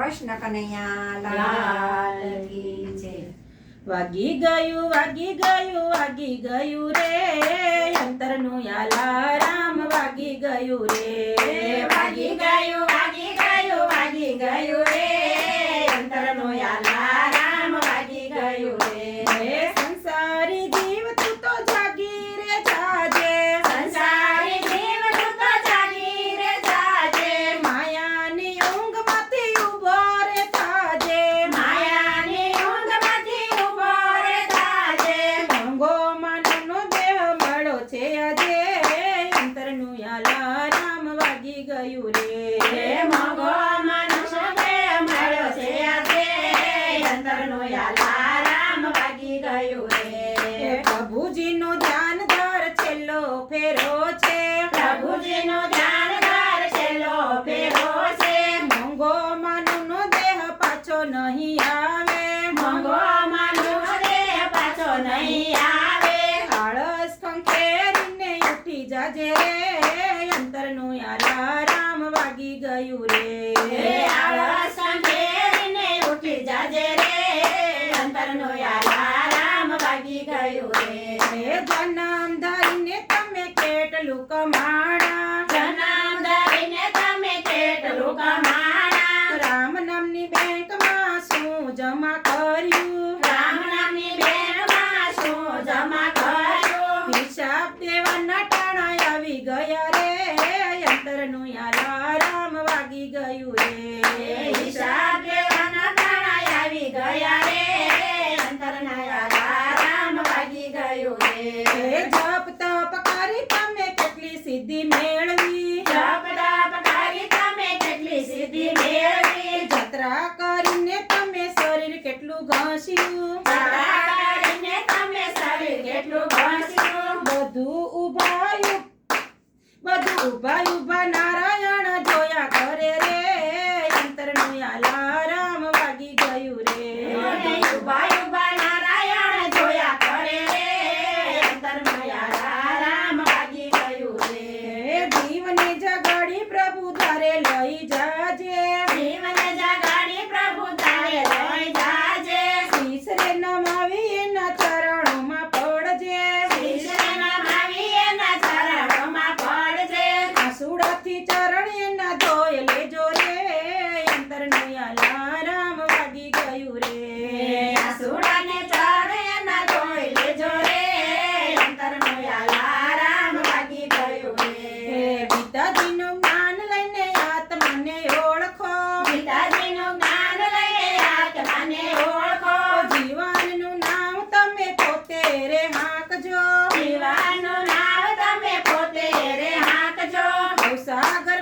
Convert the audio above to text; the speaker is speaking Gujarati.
કૃષ્ણ કનૈયા લાલ કી જય। વાગી ગયું વાગી ગયું વાગી ગયું રે અંતરનું અલાર્મ વાગી ગયું રે વાગી ગયું વાગી ગયું વાગી ગયું રે અંતરનું અલાર્મ વાગી ગયું રે। હે સંસારી જીવ તું તો જાગી રે જાજે સંસારી જીવ તું તો જાગી રે જાજે। માયાની ઊંઘમાંથી ઊભો રે થાજે માયાની ઊંઘમાંથી ઊભો રે થાજે। મોંઘો માનવનો દેહ મળો છે આજે અંતરનું અલાર્મ વાગી ગયું રે મોંઘો મનુષ્ય દેહ મળ્યો છે આજે અંતરનું અલાર્મ વાગી ગયું રે। પ્રભુજીનું ધ્યાન ધર છેલ્લો ફેરો છે પ્રભુજીનું ધ્યાન ધર છેલ્લો ફેરો છે। મોંઘો માનવનો દેહ પાછો નહીં આવે મોંઘો મનુષ્ય દેહ પાછો નહીં આવે। આળસ ખંખેરીને ઉઠી જાજે રે અંતરનું અલાર્મ વાગી ગયું રે આળસ સંઘેરીને ઉઠી જાજે રે અંતરનું અલાર્મ વાગી ગયું રે। જન્મ ધરીને તમે કેટલું કમાણા જન્મ ધરીને તમે કેટલું કમાણા। રામ નામની બેંકમાં શું જમા કર્યું રામ નામની બેંકમાં શું જમા કર્યું। હિસાબ દેવાના ટાણા આવી ગયા રે અંતરનું અલાર્મ વાગી ગયું રે હિસાબ દેવાના ટાણા આવી ગયા રે અંતરના અલાર્મ વાગી ગયું રે। જપ તપ કરી તમે કેટલી સિદ્ધિ મેળવી જપ તપ કરી તમે કેટલી સિદ્ધિ મેળવી। જત્રા કરીને તમે શરીર કેટલું ઘસ્યું જત્રા કરીને તમે શરીર કેટલું ઘસ્યું। બધું ઉભા ઉભા નારાયણ જોયા કરે રે અંતરનું અલાર્મ વાગી ગયું રે ઉભા ઉભા નારાયણ જોયા કરે રે અંતરનું અલાર્મ વાગી ગયું રે। જીવને જગાડી પ્રભુ તારે લઈ જાજે જીવને જગાડી પ્રભુ તારે લઈ જાજે। શીશરે નમાવી એના ચરણોમાં પડજે શીશને નમાવી એના ચરણોમાં પડજે। આસુડાથી ચરણ એના ધોય લેજો રે અંતરનું અલાર્મ વાગી ગયું રે આસુડાને ચરણ એના ધોઈ લેજો રે અંતરનું અલાર્મ વાગી ગયું રે। પિતાજીનું જ્ઞાન લઈને આત્માને ઓળખો પિતાજીનું જ્ઞાન લઈને આત્માને ઓળખો। જીવનનું નામ તમે પોતે રે હાંકજો જીવનનું નામ તમે પોતે રે હાંકજો। ભવસાગર